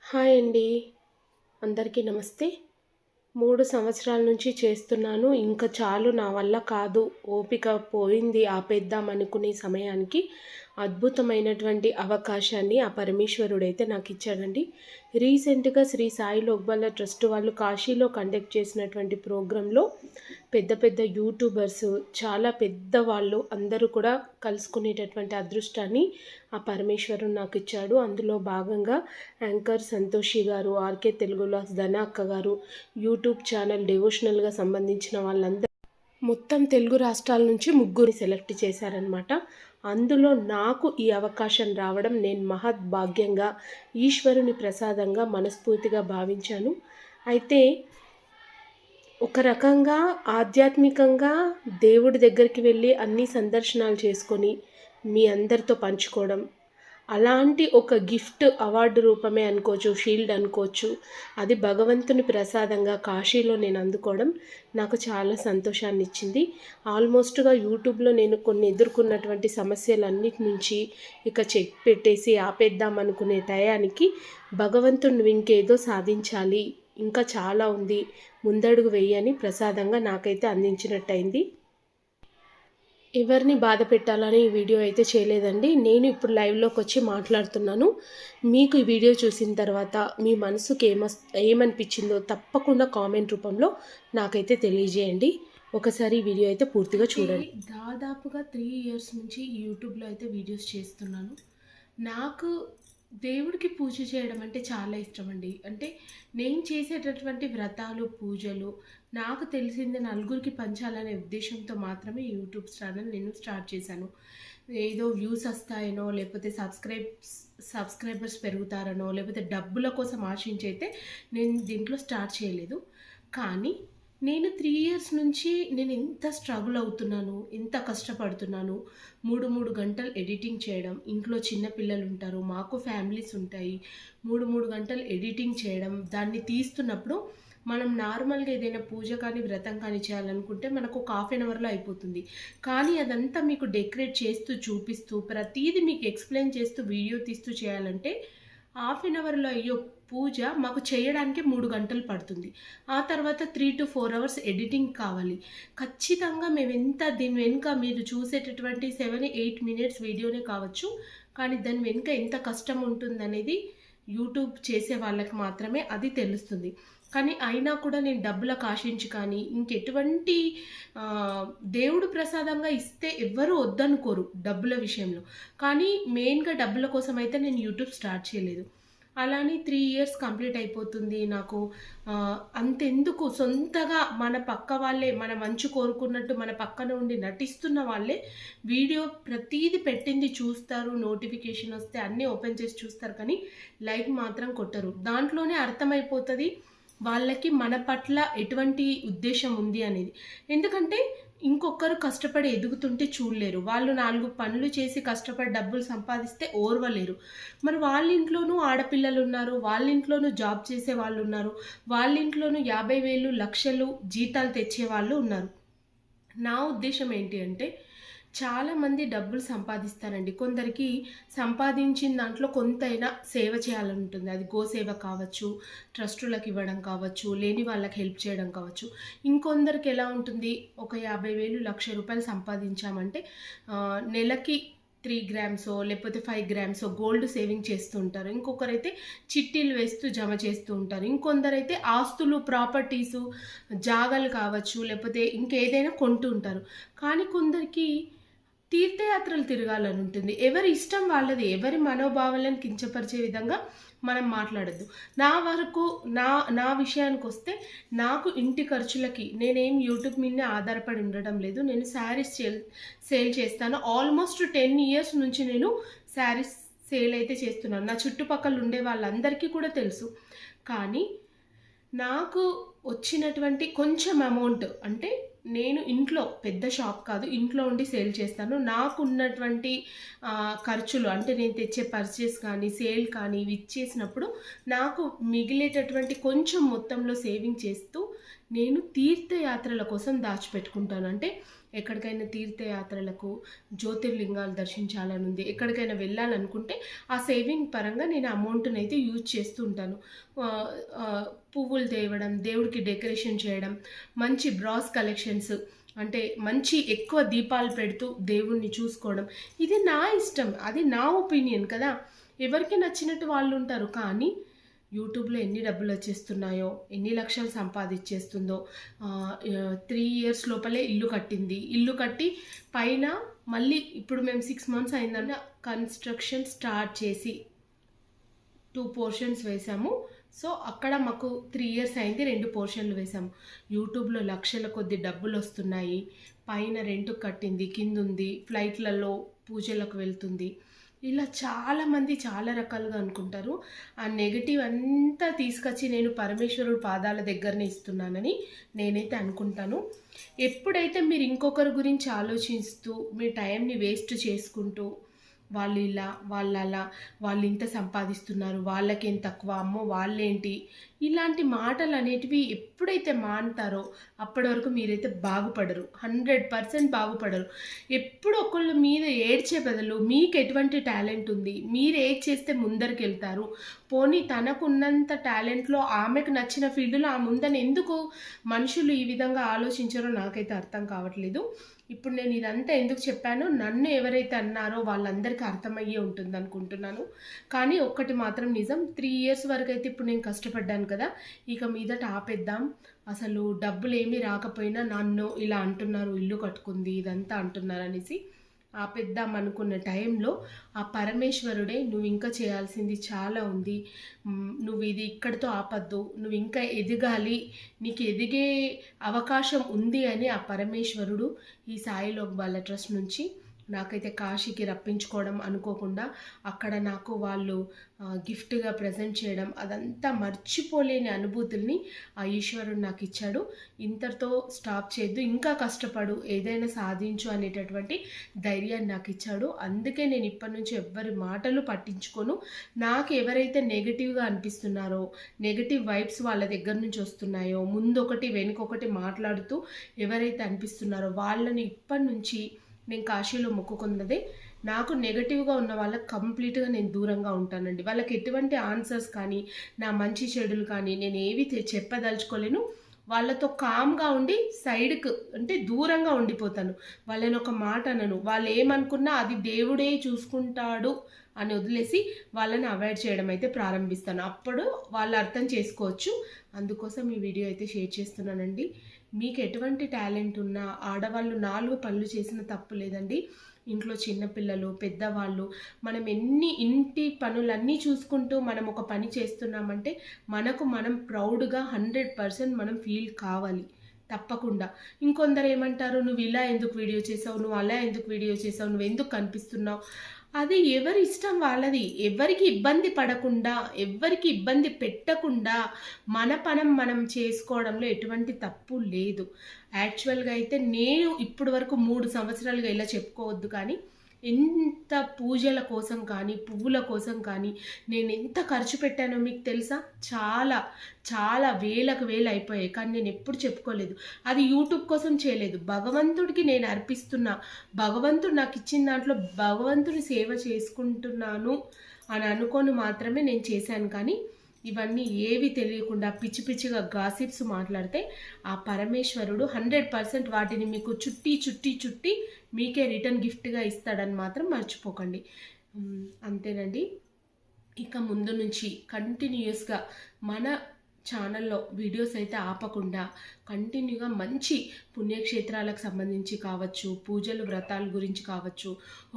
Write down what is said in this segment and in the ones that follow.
Hi అండి. అందరికీ నమస్తే. 3 సంవత్సరాల నుంచి చేస్తున్నాను. ఇంక చాలు నా వల్ల కాదు, ఓపిక పోయింది ఆపేద్దాం అనుకునే సమయానికి అద్భుతమైనటువంటి అవకాశాన్ని ఆ పరమేశ్వరుడైతే నాకిచ్చాడండి. రీసెంట్‌గా శ్రీ సాయి లోక్‌బాల ట్రస్ట్ వాళ్ళు కాశీలో కండక్ట్ చేసినటువంటి ప్రోగ్రామ్‌లో పెద్ద పెద్ద యూట్యూబర్స్, చాలా పెద్దవాళ్ళు అందరూ కూడా కలుసుకునేటటువంటి అదృష్టాన్ని ఆ పరమేశ్వరుడు నాకిచ్చాడు. అందులో భాగంగా యాంకర్ సంతోషి గారు, ఆర్‌కే తెలుగు వ్లాగ్స్ ధన అక్క గారు, యూట్యూబ్ ఛానల్ డివోషనల్‌గా సంబంధించిన వాళ్ళందరూ మొత్తం తెలుగు రాష్ట్రాల నుంచి ముగ్గురిని సెలెక్ట్ చేశారనమాట. అందులో నాకు ఈ అవకాశం రావడం నేను మహద్భాగ్యంగా, ఈశ్వరుని ప్రసాదంగా మనస్ఫూర్తిగా భావించాను. అయితే ఒక రకంగా ఆధ్యాత్మికంగా దేవుడి దగ్గరికి వెళ్ళి అన్ని సందర్శనాలు చేసుకొని మీ అందరితో పంచుకోవడం, అలాంటి ఒక గిఫ్ట్ అవార్డు రూపమే అనుకోవచ్చు, షీల్డ్ అనుకోవచ్చు. అది భగవంతుని ప్రసాదంగా కాశీలో నేను అందుకోవడం నాకు చాలా సంతోషాన్నిచ్చింది. ఆల్మోస్ట్‌గా యూట్యూబ్‌లో నేను కొన్ని ఎదుర్కొన్నటువంటి సమస్యలన్నిటి నుంచి ఇక చెక్ పెట్టేసి ఆపేద్దాం అనుకునే టయానికి భగవంతుడు నువ్వు ఇంకేదో సాధించాలి, ఇంకా చాలా ఉంది, ముందడుగు వెయ్యి అని ప్రసాదంగా నాకైతే అందించినట్టయింది. ఎవరిని బాధ పెట్టాలని ఈ వీడియో అయితే చేయలేదండి. నేను ఇప్పుడు లైవ్‌లోకి వచ్చి మాట్లాడుతున్నాను. మీకు ఈ వీడియో చూసిన తర్వాత మీ మనసుకి ఏమనిపించిందో తప్పకుండా కామెంట్ రూపంలో నాకైతే తెలియజేయండి. ఒకసారి ఈ వీడియో అయితే పూర్తిగా చూడండి. దాదాపుగా 3 ఇయర్స్ నుంచి యూట్యూబ్‌లో అయితే వీడియోస్ చేస్తున్నాను. నాకు దేవుడికి పూజ చేయడం అంటే చాలా ఇష్టమండి. అంటే నేను చేసేటటువంటి వ్రతాలు, పూజలు నాకు తెలిసింది నలుగురికి పంచాలనే ఉద్దేశంతో మాత్రమే యూట్యూబ్ ఛానల్ నేను స్టార్ట్ చేశాను. ఏదో వ్యూస్ వస్తాయనో, లేకపోతే సబ్స్క్రైబర్స్ పెరుగుతారనో, లేకపోతే డబ్బుల కోసం ఆశించి అయితే నేను దీంట్లో స్టార్ట్ చేయలేదు. కానీ నేను 3 ఇయర్స్ నుంచి నేను ఎంత స్ట్రగుల్ అవుతున్నాను, ఎంత కష్టపడుతున్నాను. 3 గంటలు ఎడిటింగ్ చేయడం, ఇంట్లో చిన్న పిల్లలు ఉంటారు, మాకు ఫ్యామిలీస్ ఉంటాయి. 3 గంటలు ఎడిటింగ్ చేయడం, దాన్ని తీస్తున్నప్పుడు మనం నార్మల్‌గా ఏదైనా పూజ కానీ, వ్రతం కానీ చేయాలనుకుంటే మనకు ఒక హాఫ్ ఎన్ అవర్‌లో అయిపోతుంది. కానీ అదంతా మీకు డెకరేట్ చేస్తూ, చూపిస్తూ, ప్రతీది మీకు ఎక్స్‌ప్లెయిన్ చేస్తూ, వీడియో తీస్తూ చేయాలంటే హాఫ్ ఎన్ అవర్‌లో అయ్యే పూజ మాకు చేయడానికి 3 గంటలు పడుతుంది. ఆ తర్వాత 3-4 అవర్స్ ఎడిటింగ్ కావాలి. ఖచ్చితంగా దీని వెనుక మీరు చూసేటటువంటి 7-8 మినిట్స్ వీడియోనే కావచ్చు. కానీ దాని వెనుక ఎంత కష్టం ఉంటుందనేది యూట్యూబ్ చేసే వాళ్ళకి మాత్రమే అది తెలుస్తుంది. కానీ అయినా కూడా నేను డబ్బులకు ఆశించి కానీ, ఇంకెటువంటి దేవుడు ప్రసాదంగా ఇస్తే ఎవ్వరూ వద్దనుకోరు డబ్బుల విషయంలో. కానీ మెయిన్‌గా డబ్బుల కోసం అయితే నేను యూట్యూబ్ స్టార్ట్ చేయలేదు. అలానే 3 ఇయర్స్ కంప్లీట్ అయిపోతుంది. నాకు అంతెందుకు సొంతగా మన పక్క వాళ్ళే మన మంచి కోరుకున్నట్టు మన పక్కన ఉండి నటిస్తున్న వాళ్ళే వీడియో ప్రతీది పెట్టింది చూస్తారు. నోటిఫికేషన్ వస్తే అన్నీ ఓపెన్ చేసి చూస్తారు, కానీ లైక్ మాత్రం కొట్టరు. దాంట్లోనే అర్థమైపోతది వాళ్ళకి మన పట్ల ఎటువంటి ఉద్దేశం ఉంది అనేది. ఎందుకంటే ఇంకొకరు కష్టపడి ఎదుగుతుంటే చూడలేరు. వాళ్ళు 4 పనులు చేసి కష్టపడి డబ్బులు సంపాదిస్తే ఓర్వలేరు. మరి వాళ్ళ ఇంట్లోనూ ఆడపిల్లలున్నారు, వాళ్ళ ఇంట్లోనూ జాబ్ చేసే వాళ్ళున్నారు, వాళ్ళ ఇంట్లోనూ 50,000, లక్షలు జీతాలు తెచ్చేవాళ్ళు ఉన్నారు. నా ఉద్దేశ్యం ఏంటి అంటే, చాలామంది డబ్బులు సంపాదిస్తారండి. కొందరికి సంపాదించిన దాంట్లో కొంతైనా సేవ చేయాలని ఉంటుంది. అది గోసేవ కావచ్చు, ట్రస్టులకు ఇవ్వడం కావచ్చు, లేని వాళ్ళకి హెల్ప్ చేయడం కావచ్చు. ఇంకొందరికి ఎలా ఉంటుంది, ఒక 50,000, ₹1,00,000 సంపాదించామంటే నెలకి 3 గ్రామ్సో లేకపోతే 5 గ్రామ్సో గోల్డ్ సేవింగ్ చేస్తూ ఉంటారు. ఇంకొకరైతే చిట్టీలు వేస్తూ జమ చేస్తూ ఉంటారు. ఇంకొందరైతే ఆస్తులు, ప్రాపర్టీసు, జాగాలు కావచ్చు, లేకపోతే ఇంకేదైనా కొంటూ ఉంటారు. కానీ కొందరికి తీర్థయాత్రలు తిరగాలని ఉంటుంది. ఎవరి ఇష్టం వాళ్ళది. ఎవరి మనోభావాలను కించపరిచే విధంగా మనం మాట్లాడొద్దు. నా వరకు నా విషయానికొస్తే నాకు ఇంటి ఖర్చులకి నేనేం యూట్యూబ్ మీదనే ఆధారపడి ఉండడం లేదు. నేను శారీస్ సేల్ చేస్తాను. ఆల్మోస్ట్ 10 ఇయర్స్ నుంచి నేను శారీస్ సేల్ అయితే చేస్తున్నాను. నా చుట్టుపక్కల ఉండే వాళ్ళందరికీ కూడా తెలుసు. కానీ నాకు వచ్చినటువంటి కొంచెం అమౌంట్, అంటే నేను ఇంట్లో పెద్ద షాప్ కాదు, ఇంట్లో ఉండి సేల్ చేస్తాను. నాకున్నటువంటి ఖర్చులు, అంటే నేను తెచ్చే పర్చేస్ కానీ, సేల్ కానీ ఇవి ఇచ్చేసినప్పుడు నాకు మిగిలేటటువంటి కొంచెం మొత్తంలో సేవింగ్ చేస్తూ నేను తీర్థయాత్రల కోసం దాచిపెట్టుకుంటాను. అంటే ఎక్కడికైనా తీర్థయాత్రలకు, జ్యోతిర్లింగాలు దర్శించాలని ఉంది, ఎక్కడికైనా వెళ్ళాలనుకుంటే ఆ సేవింగ్ పరంగా నేను అమౌంట్ని అయితే యూజ్ చేస్తూ ఉంటాను. పువ్వులు తేవడం, దేవుడికి డెకరేషన్ చేయడం, మంచి బ్రాస్ కలెక్షన్స్ అంటే మంచి ఎక్కువ దీపాలు పెడుతూ దేవుణ్ణి చూసుకోవడం, ఇది నా ఇష్టం, అది నా ఒపీనియన్ కదా. ఎవరికి నచ్చినట్టు వాళ్ళు ఉంటారు. కానీ యూట్యూబ్లో ఎన్ని డబ్బులు వచ్చేస్తున్నాయో, ఎన్ని లక్షలు సంపాదించేస్తుందో, 3 years లోపలే ఇల్లు కట్టింది, ఇల్లు కట్టి పైన మళ్ళీ ఇప్పుడు మేము 6 months అయిందంటే కన్స్ట్రక్షన్ స్టార్ట్ చేసి 2 portions వేసాము. సో అక్కడ మాకు 3 years అయింది, 2 portionలు వేసాము. యూట్యూబ్లో లక్షల కొద్ది డబ్బులు వస్తున్నాయి, పైన రెంట్ కట్టింది, కింద ఉంది, ఫ్లైట్లలో పూజలకు వెళ్తుంది. ఇలా చాలామంది చాలా రకాలుగా అనుకుంటారు. ఆ నెగటివ్ అంతా తీసుకొచ్చి నేను పరమేశ్వరుడు పాదాల దగ్గరనే ఇస్తున్నానని నేనైతే అనుకుంటాను. ఎప్పుడైతే మీరు ఇంకొకరి గురించి ఆలోచిస్తూ మీ టైంని వేస్ట్ చేసుకుంటూ వాళ్ళు ఇలా వాళ్ళు అలా, వాళ్ళు ఇంత సంపాదిస్తున్నారు, వాళ్ళకేం తక్కువ, అమ్మో వాళ్ళేంటి, ఇలాంటి మాటలు అనేటివి ఎప్పుడైతే మానుతారో అప్పటి వరకు మీరైతే బాగుపడరు, 100% బాగుపడరు. ఎప్పుడు ఒకళ్ళ మీద ఏడ్చే బదులు మీకు ఎటువంటి టాలెంట్ ఉంది, మీరు ఏది చేస్తే ముందరికి వెళ్తారు, పోనీ తనకున్నంత టాలెంట్లో ఆమెకు నచ్చిన ఫీల్డ్లో ఆమె ఉందని ఎందుకు మనుషులు ఈ విధంగా ఆలోచించారో నాకైతే అర్థం కావట్లేదు. ఇప్పుడు నేను ఇదంతా ఎందుకు చెప్పానో, నన్ను ఎవరైతే అన్నారో వాళ్ళందరికీ అర్థమయ్యే ఉంటుంది అనుకుంటున్నాను. కానీ ఒక్కటి మాత్రం నిజం, 3 years వరకు అయితే ఇప్పుడు నేను కష్టపడ్డాను కదా, ఇక మీదట ఆపేద్దాం. అసలు డబ్బులు ఏమీ రాకపోయినా నన్ను ఇలా అంటున్నారు, ఇల్లు కట్టుకుంది ఇదంతా అంటున్నారు అనేసి ఆపేద్దాం అనుకున్న టైంలో ఆ పరమేశ్వరుడే నువ్వు ఇంకా చేయాల్సింది చాలా ఉంది, నువ్వు ఇది ఇక్కడితో ఆపద్దు, నువ్వు ఇంకా ఎదగాలి, నీకు ఎదిగే అవకాశం ఉంది అని ఆ పరమేశ్వరుడు ఈ సాయిలోక్ బాల ట్రస్ట్ నుంచి నాకైతే కాశీకి రప్పించుకోవడం అనుకోకుండా అక్కడ నాకు వాళ్ళు గిఫ్ట్గా ప్రజెంట్ చేయడం, అదంతా మర్చిపోలేని అనుభూతుల్ని ఆ ఈశ్వరుడు నాకు ఇచ్చాడు. ఇంతటితో స్టాప్ చేయొద్దు, ఇంకా కష్టపడు, ఏదైనా సాధించు అనేటటువంటి ధైర్యాన్ని నాకు ఇచ్చాడు. అందుకే నేను ఇప్పటి నుంచి ఎవ్వరి మాటలు పట్టించుకోను. నాకు ఎవరైతే నెగిటివ్గా అనిపిస్తున్నారో, నెగిటివ్ వైబ్స్ వాళ్ళ దగ్గర నుంచి వస్తున్నాయో, ముందొకటి వెనుకొకటి మాట్లాడుతూ ఎవరైతే అనిపిస్తున్నారో వాళ్ళని ఇప్పటి నుంచి నేను కాశీలో మొక్కుకున్నదే, నాకు నెగటివ్గా ఉన్న వాళ్ళకి కంప్లీట్గా నేను దూరంగా ఉంటానండి. వాళ్ళకి ఎటువంటి ఆన్సర్స్ కానీ, నా మంచి చెడులు కానీ నేను ఏవి చెప్పదలుచుకోలేను. వాళ్ళతో కామ్గా ఉండి సైడ్కి అంటే దూరంగా ఉండిపోతాను. వాళ్ళని ఒక మాట అనను, వాళ్ళు ఏమనుకున్నా అది దేవుడే చూసుకుంటాడు అని వదిలేసి వాళ్ళని అవాయిడ్ చేయడం అయితే ప్రారంభిస్తాను. అప్పుడు వాళ్ళు అర్థం చేసుకోవచ్చు. అందుకోసం ఈ వీడియో అయితే షేర్ చేస్తున్నానండి. మీకు ఎటువంటి టాలెంట్ ఉన్నా, ఆడవాళ్ళు 4 పనులు చేసిన తప్పు లేదండి. ఇంట్లో చిన్నపిల్లలు, పెద్దవాళ్ళు, మనం ఎన్ని ఇంటి పనులన్నీ చూసుకుంటూ మనం ఒక పని చేస్తున్నామంటే మనకు మనం ప్రౌడ్గా 100% మనం ఫీల్ కావాలి తప్పకుండా. ఇంకొందరు ఏమంటారు, నువ్వు ఇలా ఎందుకు వీడియో చేసావు, నువ్వు అలా ఎందుకు వీడియో చేసావు, నువ్వు ఎందుకు కనిపిస్తున్నావు, అది ఎవరి ఇష్టం వాళ్ళది. ఎవరికి ఇబ్బంది పడకుండా, ఎవరికి ఇబ్బంది పెట్టకుండా మన పనం మనం చేసుకోవడంలో ఎటువంటి తప్పు లేదు. యాక్చువల్గా అయితే నేను ఇప్పటి వరకు 3 సంవత్సరాలుగా ఇలా చెప్పుకోవద్దు, కానీ ఎంత పూజల కోసం కానీ, పువ్వుల కోసం కానీ నేను ఎంత ఖర్చు పెట్టానో మీకు తెలుసా? చాలా చాలా వేలకు వేలు అయిపోయాయి. కానీ నేను ఎప్పుడు చెప్పుకోలేదు. అది యూట్యూబ్ కోసం చేయలేదు, భగవంతుడికి నేను అర్పిస్తున్నా, భగవంతుడు నాకు ఇచ్చిన దాంట్లో భగవంతుడి సేవ చేసుకుంటున్నాను అని అనుకొని మాత్రమే నేను చేశాను. కానీ ఇవన్నీ ఏవి తెలియకుండా పిచ్చి పిచ్చిగా గాసిప్స్ మాట్లాడితే ఆ పరమేశ్వరుడు 100% వాటిని మీకు చుట్టి చుట్టి చుట్టి మీకే రిటర్న్ గిఫ్ట్గా ఇస్తాడని మాత్రం మర్చిపోకండి. అంతేనండి. ఇక ముందు నుంచి కంటిన్యూస్గా మన ఛానల్లో వీడియోస్ అయితే ఆపకుండా కంటిన్యూగా మంచి పుణ్యక్షేత్రాలకు సంబంధించి కావచ్చు, పూజలు వ్రతాల గురించి కావచ్చు,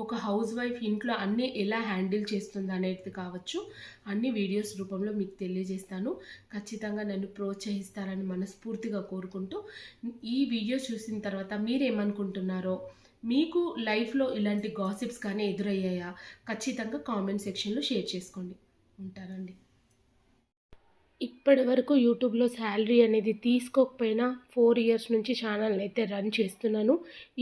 ఒక హౌస్ వైఫ్ ఇంట్లో అన్నీ ఎలా హ్యాండిల్ చేస్తుంది అనేది కావచ్చు, అన్ని వీడియోస్ రూపంలో మీకు తెలియజేస్తాను. ఖచ్చితంగా నన్ను ప్రోత్సహిస్తారని మనస్ఫూర్తిగా కోరుకుంటూ, ఈ వీడియో చూసిన తర్వాత మీరేమనుకుంటున్నారో, మీకు లైఫ్లో ఇలాంటి గాసిప్స్ కానీ ఎదురయ్యాయా, ఖచ్చితంగా కామెంట్ సెక్షన్లో షేర్ చేసుకోండి. ఉంటారండి. ఇప్పటి వరకు యూట్యూబ్లో శాలరీ అనేది తీసుకోకపోయినా 4 years నుంచి ఛానల్ని అయితే రన్ చేస్తున్నాను.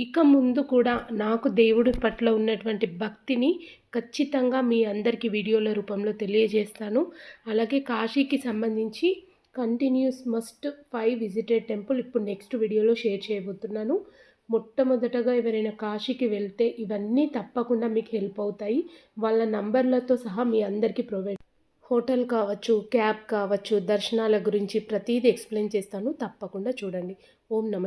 ఇక ముందు కూడా నాకు దేవుడి పట్ల ఉన్నటువంటి భక్తిని ఖచ్చితంగా మీ అందరికీ వీడియోల రూపంలో తెలియజేస్తాను. అలాగే కాశీకి సంబంధించి కంటిన్యూస్ మస్ట్ 5 విజిటెడ్ టెంపుల్ ఇప్పుడు నెక్స్ట్ వీడియోలో షేర్ చేయబోతున్నాను. మొట్టమొదటగా ఎవరైనా కాశీకి వెళ్తే ఇవన్నీ తప్పకుండా మీకు హెల్ప్ అవుతాయి. వాళ్ళ నంబర్లతో సహా మీ అందరికీ ప్రొవైడ్ హోటల్ కావచ్చు, క్యాబ్ కావచ్చు, దర్శనాల గురించి ప్రతీదీ ఎక్స్‌ప్లెయిన్ చేస్తాను. తప్పకుండా చూడండి. ఓం నమ